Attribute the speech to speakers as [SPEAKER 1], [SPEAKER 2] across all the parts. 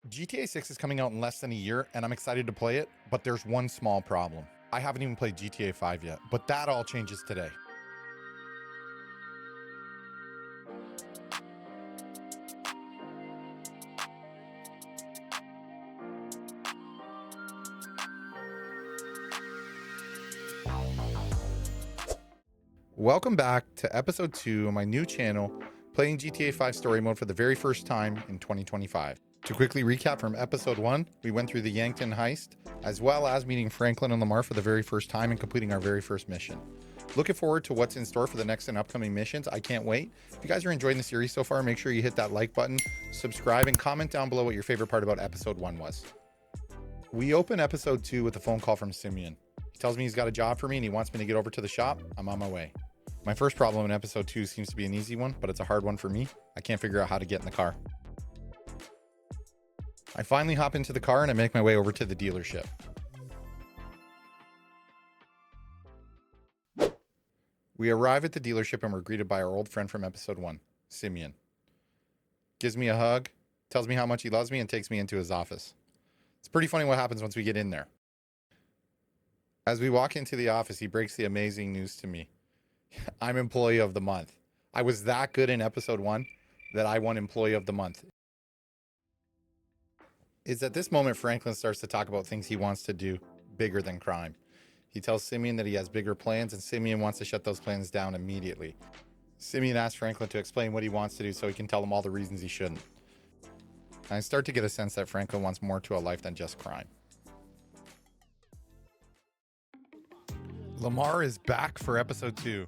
[SPEAKER 1] GTA 6 is coming out in less than a year, and I'm excited to play it, but there's one small problem. I haven't even played GTA 5 yet, but that all changes today. Welcome back to episode 2 of my new channel, playing GTA 5 story mode for the very first time in 2025. To quickly recap from episode 1, we went through the Yankton heist, as well as meeting Franklin and Lamar for the very first time and completing our very first mission. Looking forward to what's in store for the next and upcoming missions. I can't wait. If you guys are enjoying the series so far, make sure you hit that like button, subscribe, and comment down below what your favorite part about episode 1 was. We open episode 2 with a phone call from Simeon. He tells me he's got a job for me and he wants me to get over to the shop. I'm on my way. My first problem in episode 2 seems to be an easy one, but it's a hard one for me. I can't figure out how to get in the car. I finally hop into the car and I make my way over to the dealership. We arrive at the dealership and we're greeted by our old friend from episode 1, Simeon. Gives me a hug, tells me how much he loves me, and takes me into his office. It's pretty funny what happens once we get in there. As we walk into the office, he breaks the amazing news to me. I'm employee of the month. I was that good in episode 1 that I won employee of the month. It's at this moment Franklin starts to talk about things he wants to do bigger than crime. He tells Simeon that he has bigger plans and Simeon wants to shut those plans down immediately. Simeon asks Franklin to explain what he wants to do so he can tell him all the reasons he shouldn't. I start to get a sense that Franklin wants more to a life than just crime. Lamar is back for episode 2.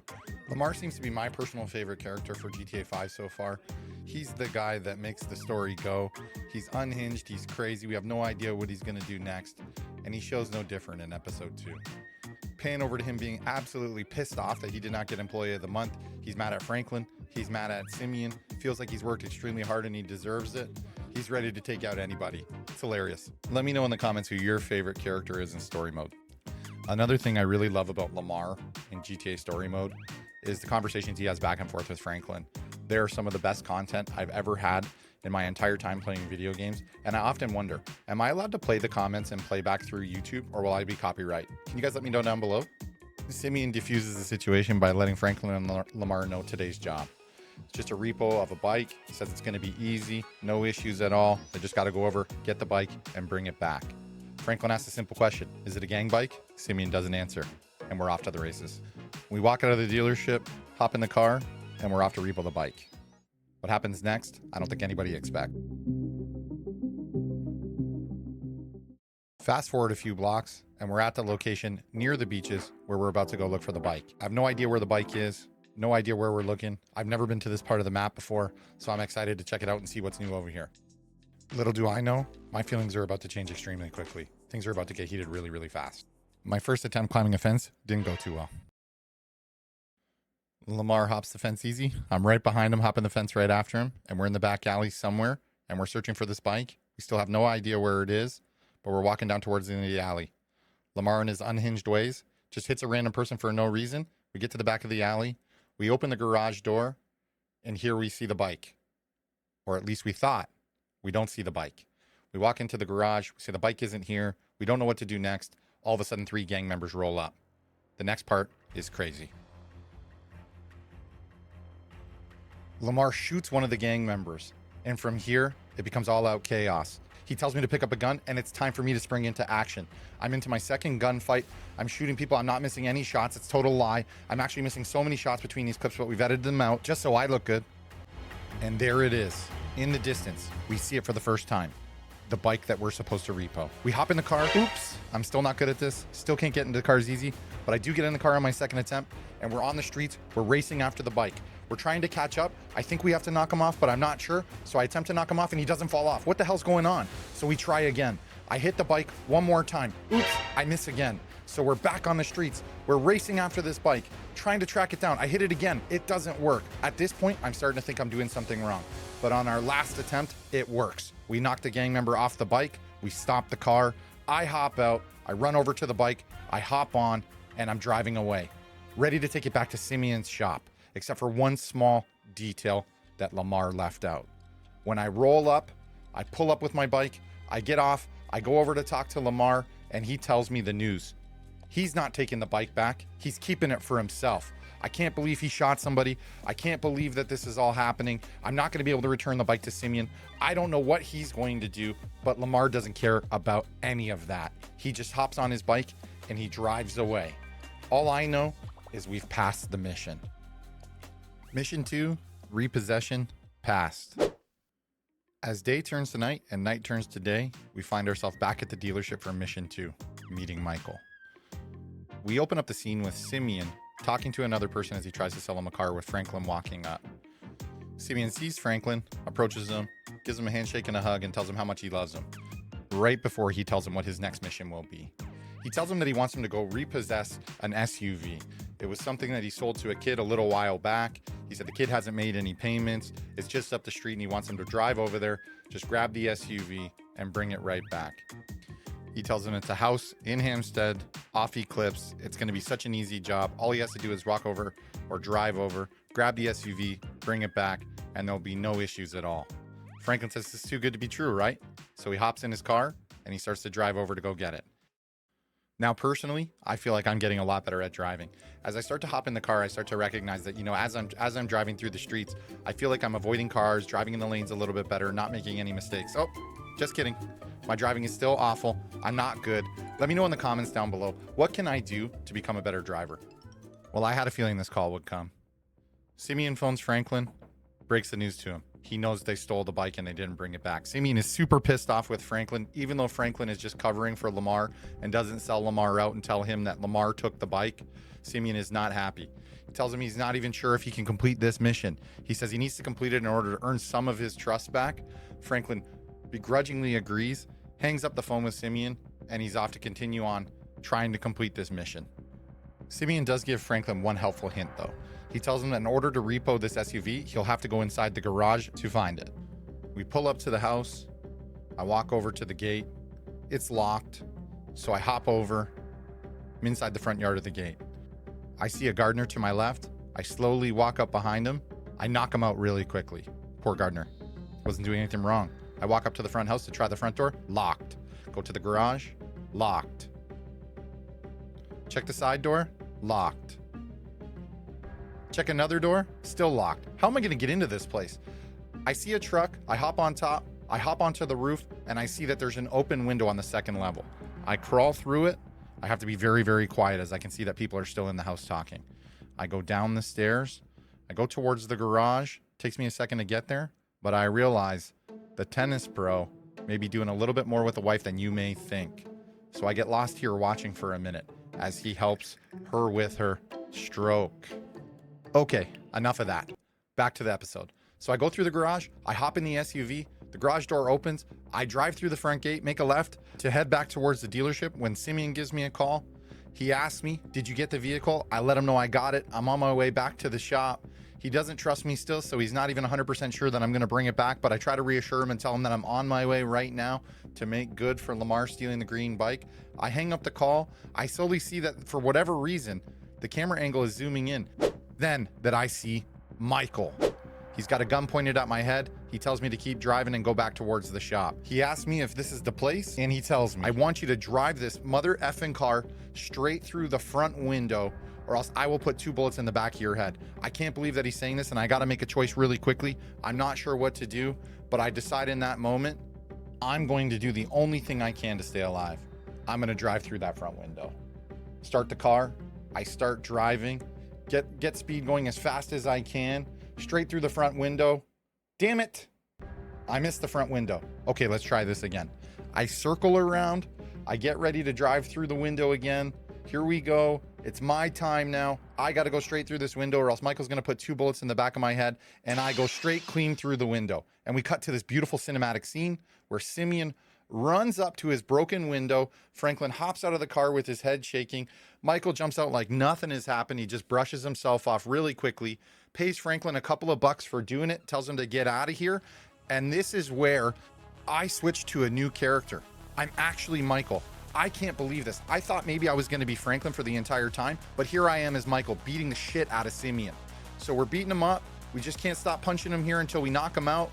[SPEAKER 1] Lamar seems to be my personal favorite character for GTA 5 so far. He's the guy that makes the story go. He's unhinged, he's crazy, we have no idea what he's gonna do next, and he shows no different in episode 2. Pan over to him being absolutely pissed off that he did not get employee of the month. He's mad at Franklin, he's mad at Simeon, feels like he's worked extremely hard and he deserves it. He's ready to take out anybody. It's hilarious. Let me know in the comments who your favorite character is in story mode. Another thing I really love about Lamar in GTA story mode is the conversations he has back and forth with Franklin. They're some of the best content I've ever had in my entire time playing video games, and I often wonder, am I allowed to play the comments and play back through YouTube, or will I be copyright? Can you guys let me know down below? Simeon diffuses the situation by letting Franklin and Lamar know today's job. It's just a repo of a bike. He says it's going to be easy, no issues at all. They just got to go over, get the bike, and bring it back. Franklin asks a simple question. Is it a gang bike? Simeon doesn't answer, and we're off to the races. We walk out of the dealership, hop in the car, and we're off to repo the bike. What happens next? I don't think anybody expects. Fast forward a few blocks, and we're at the location near the beaches where we're about to go look for the bike. I have no idea where the bike is, no idea where we're looking. I've never been to this part of the map before, so I'm excited to check it out and see what's new over here. Little do I know, my feelings are about to change extremely quickly. Things are about to get heated really, really fast. My first attempt climbing a fence didn't go too well. Lamar hops the fence easy. I'm right behind him, hopping the fence right after him, and we're in the back alley somewhere, and we're searching for this bike. We still have no idea where it is, but we're walking down towards the end of the alley. Lamar, in his unhinged ways, just hits a random person for no reason. We get to the back of the alley. We open the garage door, and here we see the bike. Or at least we thought. We don't see the bike. We walk into the garage. We say the bike isn't here. We don't know what to do next. All of a sudden, 3 gang members roll up. The next part is crazy. Lamar shoots one of the gang members. And from here, it becomes all out chaos. He tells me to pick up a gun, and it's time for me to spring into action. I'm into my second gunfight. I'm shooting people. I'm not missing any shots. It's total lie. I'm actually missing so many shots between these clips, but we've edited them out just so I look good. And there it is. In the distance, we see it for the first time. The bike that we're supposed to repo. We hop in the car. Oops, I'm still not good at this. Still can't get into the cars easy, but I do get in the car on my second attempt, and we're on the streets. We're racing after the bike. We're trying to catch up. I think we have to knock him off, but I'm not sure. So I attempt to knock him off and he doesn't fall off. What the hell's going on? So we try again. I hit the bike one more time. Oops, I miss again. So we're back on the streets. We're racing after this bike, trying to track it down. I hit it again. It doesn't work. At this point, I'm starting to think I'm doing something wrong. But on our last attempt, it works. We knocked a gang member off the bike. We stop the car. I hop out. I run over to the bike. I hop on and I'm driving away, ready to take it back to Simeon's shop, except for one small detail that Lamar left out. When I roll up I pull up with my bike, I get off, I go over to talk to Lamar, and he tells me the news. He's not taking the bike back. He's keeping it for himself. I can't believe he shot somebody. I can't believe that this is all happening. I'm not going to be able to return the bike to Simeon. I don't know what he's going to do, but Lamar doesn't care about any of that. He just hops on his bike and he drives away. All I know is we've passed the mission. Mission 2, repossession, passed. As day turns to night and night turns to day, we find ourselves back at the dealership for mission 2, meeting Michael. We open up the scene with Simeon talking to another person as he tries to sell him a car with Franklin walking up. Simeon sees Franklin, approaches him, gives him a handshake and a hug, and tells him how much he loves him, right before he tells him what his next mission will be. He tells him that he wants him to go repossess an SUV. It was something that he sold to a kid a little while back. He said the kid hasn't made any payments. It's just up the street and he wants him to drive over there, just grab the SUV and bring it right back. He tells him it's a house in Hampstead, off Eclipse. It's going to be such an easy job. All he has to do is walk over or drive over, grab the SUV, bring it back, and there'll be no issues at all. Franklin says this is too good to be true, right? So he hops in his car and he starts to drive over to go get it. Now, personally, I feel like I'm getting a lot better at driving. As I start to hop in the car, I start to recognize that, as I'm driving through the streets, I feel like I'm avoiding cars, driving in the lanes a little bit better, not making any mistakes. Oh, just kidding. My driving is still awful. I'm not good. Let me know in the comments down below. What can I do to become a better driver? Well, I had a feeling this call would come. Simeon phones Franklin, breaks the news to him. He knows they stole the bike and they didn't bring it back. Simeon is super pissed off with Franklin, even though Franklin is just covering for Lamar and doesn't sell Lamar out and tell him that Lamar took the bike. Simeon is not happy. He tells him he's not even sure if he can complete this mission. He says he needs to complete it in order to earn some of his trust back. Franklin begrudgingly agrees, hangs up the phone with Simeon, and he's off to continue on trying to complete this mission. Simeon does give Franklin one helpful hint though. He tells him that in order to repo this SUV, he'll have to go inside the garage to find it. We pull up to the house. I walk over to the gate. It's locked, so I hop over. I'm inside the front yard of the gate. I see a gardener to my left. I slowly walk up behind him. I knock him out really quickly. Poor gardener. Wasn't doing anything wrong. I walk up to the front house to try the front door. Locked. Go to the garage. Locked. Check the side door. Locked. Check another door, still locked. How am I going to get into this place? I see a truck, I hop on top, I hop onto the roof, and I see that there's an open window on the second level. I crawl through it. I have to be very, very quiet as I can see that people are still in the house talking. I go down the stairs. I go towards the garage. Takes me a second to get there, but I realize the tennis pro may be doing a little bit more with the wife than you may think. So I get lost here watching for a minute as he helps her with her stroke. Okay, enough of that. Back to the episode. So I go through the garage, I hop in the SUV, the garage door opens, I drive through the front gate, make a left to head back towards the dealership when Simeon gives me a call. He asks me, did you get the vehicle? I let him know I got it. I'm on my way back to the shop. He doesn't trust me still, so he's not even 100% sure that I'm going to bring it back, but I try to reassure him and tell him that I'm on my way right now to make good for Lamar stealing the green bike. I hang up the call. I slowly see that for whatever reason, the camera angle is zooming in. Then that I see Michael. He's got a gun pointed at my head. He tells me to keep driving and go back towards the shop. He asks me if this is the place, and he tells me, I want you to drive this mother effing car straight through the front window, or else I will put 2 bullets in the back of your head. I can't believe that he's saying this, and I gotta make a choice really quickly. I'm not sure what to do, but I decide in that moment, I'm going to do the only thing I can to stay alive. I'm gonna drive through that front window. Start the car, I start driving, get speed going as fast as I can, straight through the front window. Damn it, I missed the front window. Okay, let's try this again. I circle around, I get ready to drive through the window again. Here we go. It's my time now. I got to go straight through this window or else Michael's going to put 2 bullets in the back of my head, and I go straight clean through the window. And we cut to this beautiful cinematic scene where Simeon runs up to his broken window. Franklin hops out of the car with his head shaking. Michael jumps out like nothing has happened. He just brushes himself off really quickly, pays Franklin a couple of bucks for doing it, tells him to get out of here. And this is where I switch to a new character. I'm actually Michael. I can't believe this. I thought maybe I was going to be Franklin for the entire time, but here I am as Michael beating the shit out of Simeon. So we're beating him up. We just can't stop punching him here until we knock him out.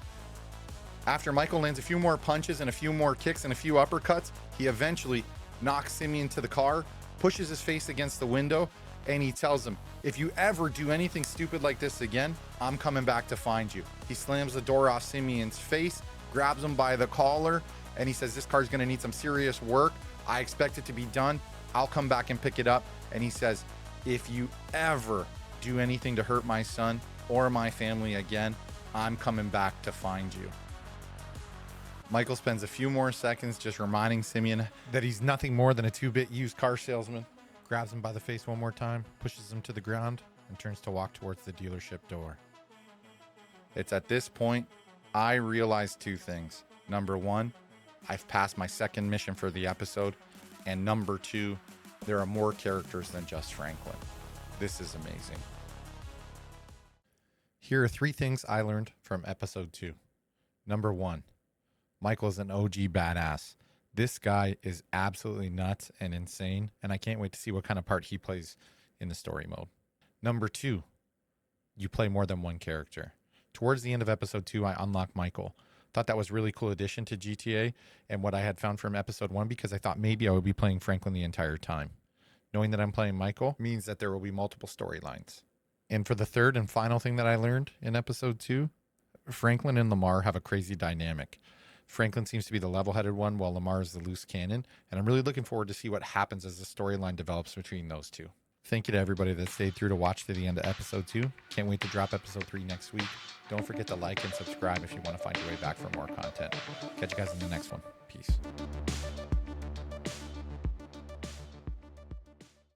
[SPEAKER 1] After Michael lands a few more punches and a few more kicks and a few uppercuts, he eventually knocks Simeon to the car, pushes his face against the window, and he tells him, if you ever do anything stupid like this again, I'm coming back to find you. He slams the door off Simeon's face, grabs him by the collar, and he says, this car's gonna need some serious work. I expect it to be done. I'll come back and pick it up. And he says, if you ever do anything to hurt my son or my family again, I'm coming back to find you. Michael spends a few more seconds just reminding Simeon that he's nothing more than a 2-bit used car salesman, grabs him by the face one more time, pushes him to the ground, and turns to walk towards the dealership door. It's at this point I realized 2 things. Number 1, I've passed my second mission for the episode. And number 2, there are more characters than just Franklin. This is amazing. Here are 3 things I learned from episode 2. Number 1, Michael is an OG badass. This guy is absolutely nuts and insane, and I can't wait to see what kind of part he plays in the story mode. Number 2, you play more than one character. Towards the end of episode 2, I unlocked Michael. Thought that was a really cool addition to GTA and what I had found from episode 1, because I thought maybe I would be playing Franklin the entire time. Knowing that I'm playing Michael means that there will be multiple storylines. And for the third and final thing that I learned in episode 2, Franklin and Lamar have a crazy dynamic. Franklin seems to be the level-headed one, while Lamar is the loose cannon, and I'm really looking forward to see what happens as the storyline develops between those two. Thank you to everybody that stayed through to watch to the end of episode 2. Can't wait to drop episode 3 next week. Don't forget to like and subscribe if you want to find your way back for more content. Catch you guys in the next one. Peace.